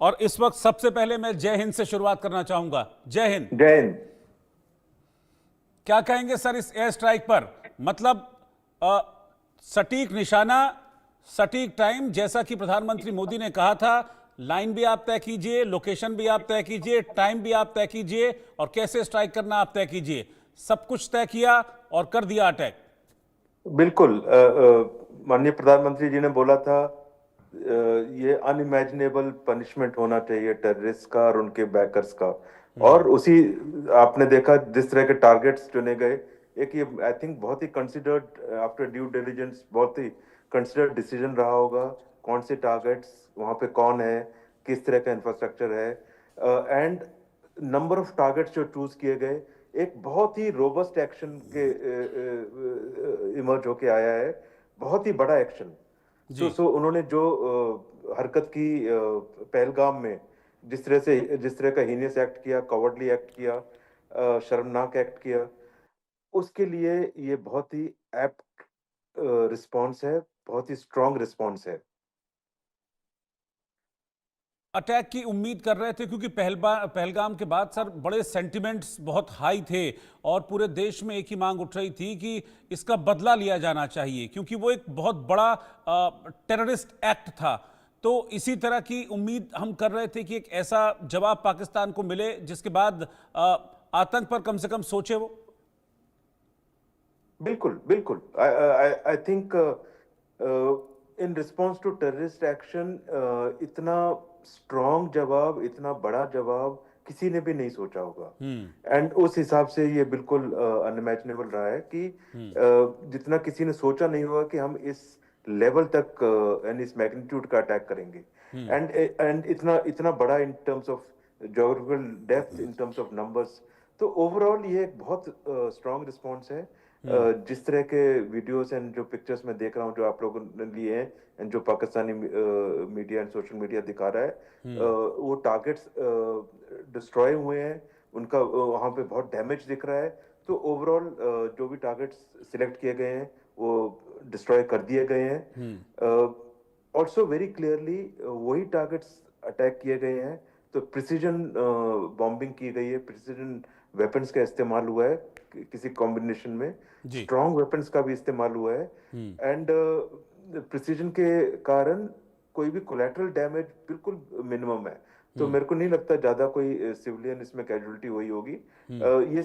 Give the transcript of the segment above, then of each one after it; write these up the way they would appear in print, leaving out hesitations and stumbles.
और इस वक्त सबसे पहले मैं जय हिंद से शुरुआत करना चाहूंगा। जय हिंद। जय हिंद। क्या कहेंगे सर इस एयर स्ट्राइक पर? मतलब सटीक निशाना, सटीक टाइम, जैसा कि प्रधानमंत्री मोदी ने कहा था, लाइन भी आप तय कीजिए, लोकेशन भी आप तय कीजिए, टाइम भी आप तय कीजिए और कैसे स्ट्राइक करना आप तय कीजिए। सब कुछ तय किया और कर दिया अटैक। बिल्कुल। माननीय प्रधानमंत्री जी ने बोला था ये अनइमेजिनेबल पनिशमेंट होना चाहिए टेररिस्ट का और उनके बैकर्स का। और उसी आपने देखा जिस तरह के टारगेट्स चुने गए, एक ये आई थिंक बहुत he considered after due diligence, बहुत ही कंसिडर्ड डिसीजन रहा होगा। कौन से टारगेट्स, वहां पे कौन है, किस तरह का इंफ्रास्ट्रक्चर है, एंड नंबर ऑफ टारगेट्स जो चूज किए गए, एक बहुत ही रोबस्ट एक्शन के इमर्ज होके आया है। बहुत ही बड़ा एक्शन। सो उन्होंने जो हरकत की पहलगाम में, जिस तरह का हीनियस एक्ट किया, कवर्डली एक्ट किया, शर्मनाक एक्ट किया, उसके लिए ये बहुत ही एप्ट रिस्पॉन्स है, बहुत ही स्ट्रांग रिस्पॉन्स है। अटैक की उम्मीद कर रहे थे क्योंकि पहलगाम के बाद सर बड़े सेंटिमेंट्स बहुत हाई थे और पूरे देश में एक ही मांग उठ रही थी कि इसका बदला लिया जाना चाहिए, क्योंकि वो एक बहुत बड़ा टेररिस्ट एक्ट था। तो इसी तरह की उम्मीद हम कर रहे थे कि एक ऐसा जवाब पाकिस्तान को मिले जिसके बाद आतंक पर कम से कम सोचे वो। बिल्कुल बिल्कुल। I think in response to terrorist action इतना स्ट्रॉन्ग जवाब, इतना बड़ा जवाब किसी ने भी नहीं सोचा होगा। एंड उस हिसाब से ये बिल्कुल अनइमेजिनेबल रहा है कि जितना किसी ने सोचा नहीं होगा कि हम इस लेवल तक एंड इस मैग्नीट्यूड का अटैक करेंगे। एंड इतना इतना बड़ा in terms of geographical depth, in terms of numbers. तो ओवरऑल ये एक बहुत स्ट्रॉन्ग रिस्पॉन्स है। जिस तरह के वीडियोस एंड जो पिक्चर्स मैं देख रहा हूँ जो आप लोगों ने लिए हैं एंड जो Pakistani media and social media दिखा रहा है, वो टारगेट्स डिस्ट्रॉय हुए हैं, उनका वहाँ पे बहुत डैमेज दिख रहा है। तो ओवरऑल जो भी टारगेट्स सिलेक्ट किए गए हैं वो डिस्ट्रॉय कर दिए गए हैं। ऑल्सो वेरी क्लियरली वही टारगेट्स अटैक किए गए हैं। तो प्रिसीजन बॉम्बिंग की गई है, प्रिसीजन वेपन्स का इस्तेमाल हुआ है, किसी कॉम्बिनेशन में स्ट्रॉन्ग वेपन्स का भी इस्तेमाल हुआ है। एंड प्रिसीजन के कारण कोई भी कोलैटरल डैमेज बिल्कुल मिनिमम है। तो मेरे को नहीं लगता ज्यादा कोई सिविलियन इसमें कैजुअलिटी हुई होगी। ये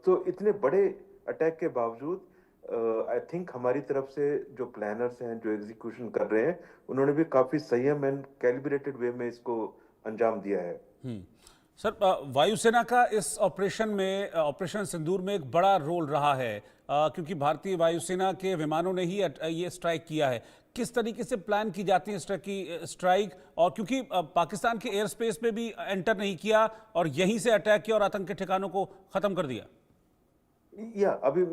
तो इतने बड़े अटैक के बावजूद आई थिंक हमारी तरफ से जो प्लानर्स हैं, जो एग्जीक्यूशन कर रहे हैं, उन्होंने भी काफी संयम एंड कैलिब्रेटेड वे में इसको अंजाम दिया है। सर, वायुसेना का इस ऑपरेशन में, ऑपरेशन सिंदूर में एक बड़ा रोल रहा है, क्योंकि भारतीय वायुसेना के विमानों ने ही ये स्ट्राइक किया है। किस तरीके से प्लान की जाती है इस तरह की स्ट्राइक? और क्योंकि पाकिस्तान के एयर स्पेस पे भी एंटर नहीं किया और यहीं से अटैक किया और आतंक के ठिकानों को खत्म कर दिया। या अभी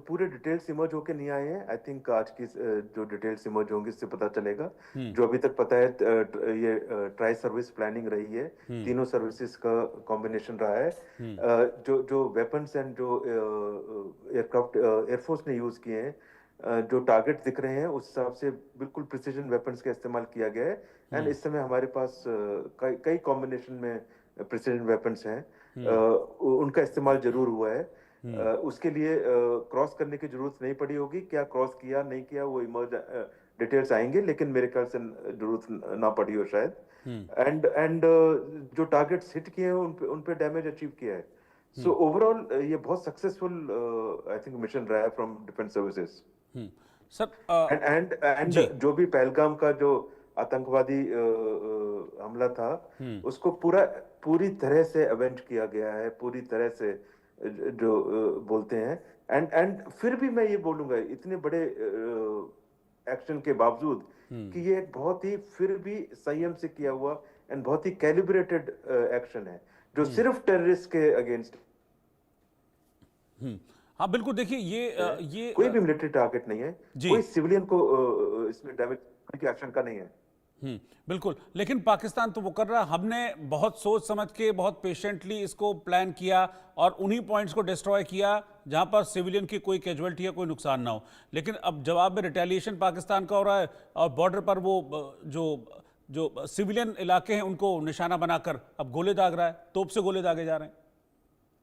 पूरे डिटेल्स इमर्ज होके नहीं आए हैं। आई थिंक आज की जो डिटेल्स इमर्ज होंगी इससे पता चलेगा। जो अभी तक पता है ये ट्राई सर्विस प्लानिंग रही है, तीनों सर्विसेज का कॉम्बिनेशन रहा है। जो वेपन्स एंड जो एयरक्राफ्ट एयरफोर्स ने यूज किए हैं, जो टारगेट दिख रहे हैं उस हिसाब से बिल्कुल प्रिसीजन वेपन्स का इस्तेमाल किया गया है। एंड इस समय हमारे पास कई कॉम्बिनेशन में प्रिसीजन वेपन्स हैं, उनका इस्तेमाल जरूर हुआ है। उसके लिए क्रॉस करने की जरूरत नहीं पड़ी होगी। क्या क्रॉस किया नहीं किया वो इमर्ज डिटेल्स आएंगे, लेकिन मेरे ख्याल से जरूरत ना पड़ी हो शायद। एंड जो टारगेट्स हिट किए हैं उन पे डैमेज अचीव किया है। सो ओवरऑल ये बहुत सक्सेसफुल आई थिंक मिशन रहा है from defence services. Sir and जो भी पहलगाम का जो आतंकवादी हमला था, उसको पूरी तरह से अवेंज किया गया है, पूरी तरह से जो बोलते हैं। एंड फिर भी मैं ये बोलूंगा इतने बड़े एक्शन के बावजूद कि ये एक बहुत ही फिर भी संयम से किया हुआ एंड बहुत ही कैलिब्रेटेड एक्शन है जो सिर्फ टेररिस्ट के अगेंस्ट। हाँ बिल्कुल, देखिए ये कोई भी मिलिट्री टारगेट नहीं है, कोई सिविलियन को इसमें डैमेज की एक्शन का नहीं है। बिल्कुल, लेकिन पाकिस्तान तो वो कर रहा है। हमने बहुत सोच समझ के, बहुत पेशेंटली इसको प्लान किया और उन्हीं पॉइंट्स को डिस्ट्रॉय किया जहां पर सिविलियन की कोई कैजुअलिटी या कोई नुकसान ना हो। लेकिन अब जवाब में रिटेलिएशन पाकिस्तान का हो रहा है और बॉर्डर पर वो जो जो सिविलियन इलाके हैं उनको निशाना बनाकर अब गोले दाग रहा है, तोप से गोले दागे जा रहे हैं।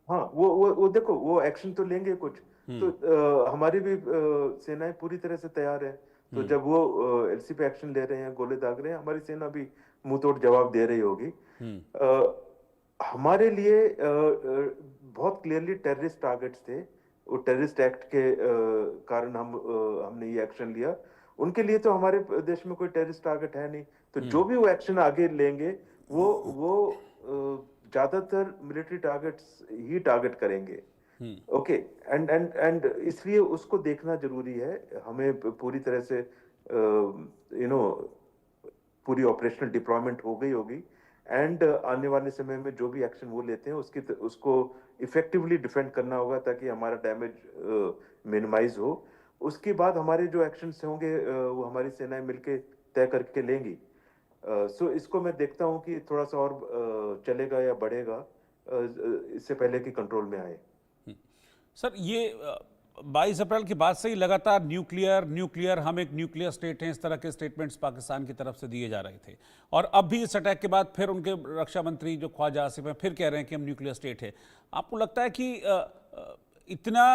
हाँ, वो देखो, वो एक्शन तो लेंगे कुछ। तो हमारी भी सेनाएं पूरी तरह से तैयार है। तो जब वो एलसी पे एक्शन ले रहे हैं, गोले दाग रहे हैं, हमारी सेना भी मुंह तोड़ जवाब दे रही होगी। हमारे लिए बहुत क्लियरली टेररिस्ट टारगेट्स थे। वो टेररिस्ट एक्ट के कारण हमने ये एक्शन लिया। उनके लिए तो हमारे देश में कोई टेररिस्ट टारगेट है नहीं। तो जो भी वो एक्शन आगे लेंगे, वो ज्यादातर मिलिट्री टारगेट्स ही टारगेट करेंगे। ओके, एंड इसलिए उसको देखना जरूरी है। हमें पूरी तरह से पूरी ऑपरेशनल डिप्लॉयमेंट हो गई होगी। एंड आने वाले समय में जो भी एक्शन वो लेते हैं उसको इफेक्टिवली डिफेंड करना होगा, ताकि हमारा डैमेज मिनिमाइज हो। उसके बाद हमारे जो एक्शंस होंगे वो हमारी सेनाएं मिलके तय करके लेंगी। सो इसको मैं देखता हूँ कि थोड़ा सा और चलेगा या बढ़ेगा, इससे पहले कि कंट्रोल में आए। सर, ये 22 अप्रैल के बाद से ही लगातार न्यूक्लियर हम एक न्यूक्लियर स्टेट हैं, इस तरह के स्टेटमेंट्स पाकिस्तान की तरफ से दिए जा रहे थे। और अब भी इस अटैक के बाद फिर उनके रक्षा मंत्री जो ख्वाजा आसिफ हैं फिर कह रहे हैं कि हम न्यूक्लियर स्टेट है। आपको लगता है कि इतना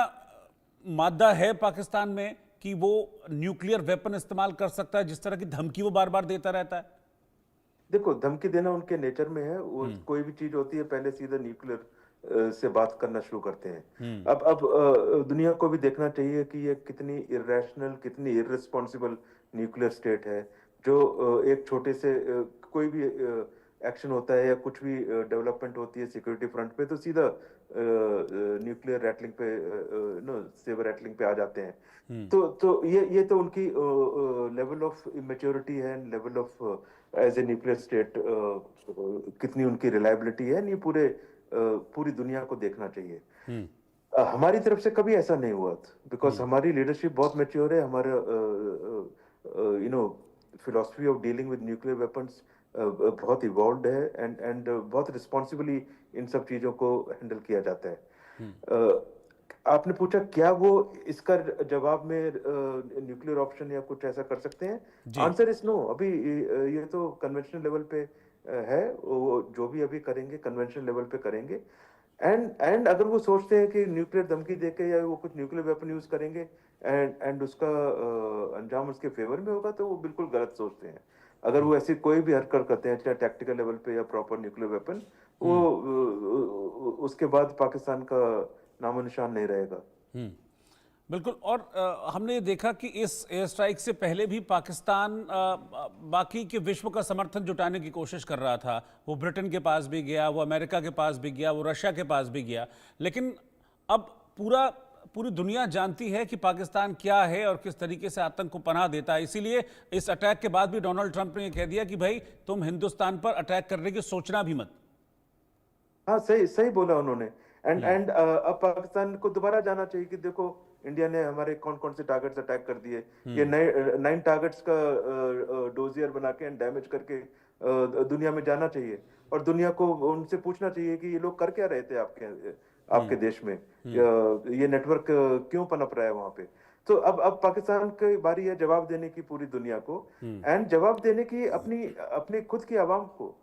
मादा है पाकिस्तान में कि वो न्यूक्लियर वेपन इस्तेमाल कर सकता है, जिस तरह की धमकी वो बार बार देता रहता है? देखो, धमकी देना उनके नेचर में है। वो कोई भी चीज होती है पहले सीधा न्यूक्लियर से बात करना शुरू करते हैं। अब दुनिया को भी देखना चाहिए कि ये कितनी इरेशनल, कितनी इररिस्पॉन्सिबल न्यूक्लियर स्टेट है, जो एक छोटे से कोई भी एक्शन होता है या कुछ भी डेवलपमेंट होती है सिक्योरिटी फ्रंट पे, तो सीधा न्यूक्लियर रैटलिंग पे सेवर रैटलिंग पे आ जाते हैं। तो ये तो उनकी लेवल ऑफ इमेच्योरिटी है, level of as a nuclear state कितनी उनकी रिलायबिलिटी है, नहीं पूरी दुनिया को देखना चाहिए। हमारी तरफ से कभी ऐसा नहीं हुआ, बिकॉज हमारी लीडरशिप बहुत मैच्योर है। हमारा philosophy of dealing with nuclear weapons बहुत इवॉल्व है, एंड बहुत रिस्पॉन्सिबली इन सब चीजों को हैंडल किया जाता है। आपने पूछा क्या वो इसका जवाब में न्यूक्लियर ऑप्शन या कुछ ऐसा कर सकते हैं? Answer is no. अभी ये तो कन्वेंशनल लेवल पे है। वो जो भी अभी करेंगे कन्वेंशनल लेवल पे करेंगे। एंड अगर वो सोचते हैं कि न्यूक्लियर धमकी देके या वो कुछ न्यूक्लियर वेपन यूज करेंगे एंड उसका अंजाम उसके फेवर में होगा, तो वो बिल्कुल गलत सोचते हैं। अगर वो ऐसी कोई भी हरकत करते हैं, चाहे टैक्टिकल लेवल पे या प्रॉपर न्यूक्लियर वेपन, वो उसके बाद पाकिस्तान का नामो निशान नहीं रहेगा। बिल्कुल। और हमने ये देखा कि इस एयर स्ट्राइक से पहले भी पाकिस्तान बाकी के विश्व का समर्थन जुटाने की कोशिश कर रहा था। वो ब्रिटेन के पास भी गया, वो अमेरिका के पास भी गया, वो रशिया के पास भी गया। लेकिन अब पूरी दुनिया जानती है कि पाकिस्तान क्या है और किस तरीके से आतंक को पनाह देता है। इसीलिए इस अटैक के बाद भी डोनाल्ड ट्रंप ने कह दिया कि भाई तुम हिंदुस्तान पर अटैक करने की सोचना भी मत। हाँ, सही बोला उन्होंने। एंड अब पाकिस्तान को दोबारा जाना चाहिए कि देखो, इंडिया ने हमारे कौन कौन से टारगेट्स अटैक कर दिए। ये 9 टारगेट्स का डोजियर बना के एंड डैमेज करके दुनिया में जाना चाहिए, और दुनिया को उनसे पूछना चाहिए कि ये लोग कर क्या रहे थे आपके देश में, ये नेटवर्क क्यों पनप रहा है वहां पे। तो अब पाकिस्तान की बारी है जवाब देने की पूरी दुनिया को, एंड जवाब देने की अपनी खुद की आवाम को।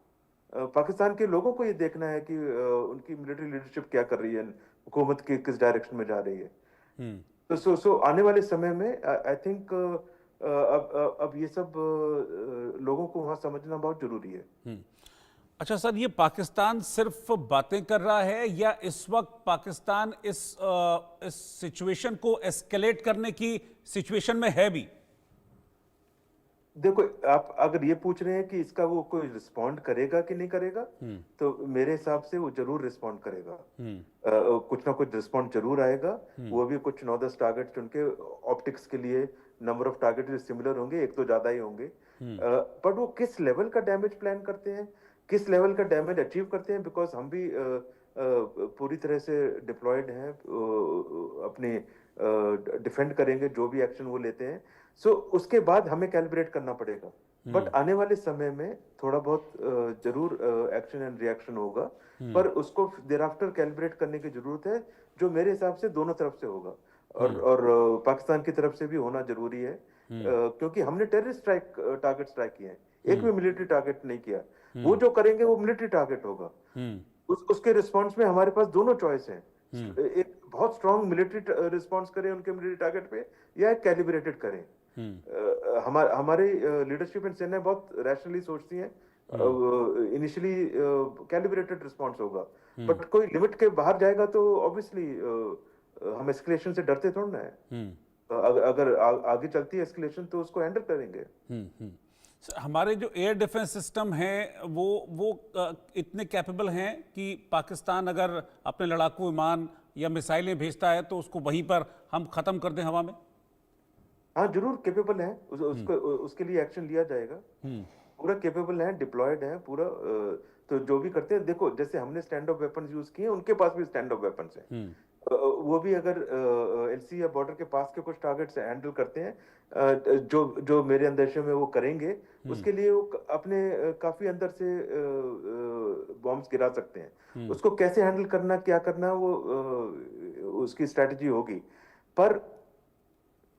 पाकिस्तान के लोगों को ये देखना है कि उनकी मिलिट्री लीडरशिप क्या कर रही है, हुकूमत की किस डायरेक्शन में जा रही है। तो सो आने वाले समय में आई थिंक अब ये सब लोगों को वहां समझना बहुत जरूरी है। अच्छा सर, ये पाकिस्तान सिर्फ बातें कर रहा है या इस वक्त पाकिस्तान इस सिचुएशन को एस्केलेट करने की सिचुएशन में है भी? देखो, आप अगर ये पूछ रहे हैं कि इसका वो कोई रिस्पॉन्ड करेगा कि नहीं करेगा, तो मेरे हिसाब से वो जरूर रिस्पॉन्ड करेगा। कुछ ना कुछ रिस्पॉन्ड जरूर आएगा। वो भी कुछ 9-10 टारगेट चुन के, ऑप्टिक्स के लिए नंबर ऑफ टारगेट सिमिलर होंगे, एक तो ज्यादा ही होंगे। पर वो किस लेवल का डैमेज प्लान करते हैं, किस लेवल का डैमेज अचीव करते हैं, बिकॉज हम भी पूरी तरह से डिप्लॉयड हैं, अपने डिफेंड करेंगे जो भी एक्शन वो लेते हैं। सो उसके बाद हमें कैलिब्रेट करना पड़ेगा। बट आने वाले समय में थोड़ा बहुत जरूर एक्शन एंड रिएक्शन होगा, पर उसको देर आफ्टर कैलिब्रेट करने की जरूरत है, जो मेरे हिसाब से दोनों तरफ से होगा, और पाकिस्तान की तरफ से भी होना जरूरी है। क्योंकि हमने टेररिस्ट टारगेट स्ट्राइक किए हैं, एक भी मिलिट्री टारगेट नहीं किया। वो जो करेंगे वो मिलिट्री टारगेट होगा। उसके रिस्पॉन्स में हमारे पास दोनों चॉइस हैं। एक बहुत स्ट्रॉन्ग मिलिट्री रिस्पॉन्स करें उनके मिलिट्री टारगेट पे, या एक कैलिब्रेटेड करें। हमारी लीडरशिप एंड सेना बहुत रैशनली सोचती हैं। इनिशियली कैलिब्रेटेड रिस्पॉन्स होगा, बट कोई लिमिट के बाहर जाएगा तो ऑब्वियसली हम एस्केलेशन से डरते थोड़ा ना है। अगर आगे चलती है एस्केलेशन तो उसको हैंडल करेंगे। हमारे जो एयर डिफेंस सिस्टम हैं वो इतने कैपेबल हैं कि पाकिस्तान अगर अपने लड़ाकू विमान या मिसाइलें भेजता है तो उसको वहीं पर हम खत्म कर दें हवा में? हाँ जरूर केपेबल है, उसके लिए एक्शन लिया जाएगा। पूरा केपेबल है, डिप्लॉयड है पूरा। तो जो भी करते हैं, देखो जैसे हमने स्टैंड ऑफ वेपन्स यूज किए, उनके पास भी स्टैंड ऑफ वेपन्स हैं। वो भी अगर एलसी या बॉर्डर के पास के कुछ टारगेट्स हैंडल करते हैं, जो मेरे अंदेशे में वो करेंगे, उसके लिए वो अपने काफी अंदर से बॉम्ब्स गिरा सकते हैं। उसको कैसे हैंडल करना, क्या करना, वो उसकी स्ट्रेटजी होगी। पर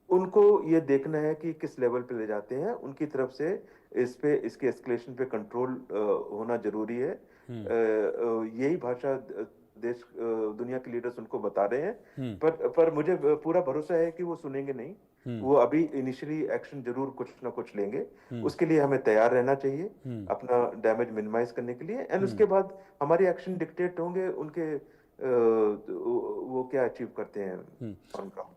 उनको ये देखना है कि किस लेवल पे ले जाते हैं। उनकी तरफ से इसके एस्केलेशन पे कंट्रोल होना जरूरी है। यही भाषा देश दुनिया के लीडर्स उनको बता रहे हैं। पर मुझे पूरा भरोसा है कि वो सुनेंगे नहीं। वो अभी इनिशियली एक्शन जरूर कुछ ना कुछ लेंगे। उसके लिए हमें तैयार रहना चाहिए अपना डैमेज मिनिमाइज करने के लिए। एंड उसके बाद हमारी एक्शन डिक्टेट होंगे उनके वो क्या अचीव करते हैं ऑन ग्राउंड।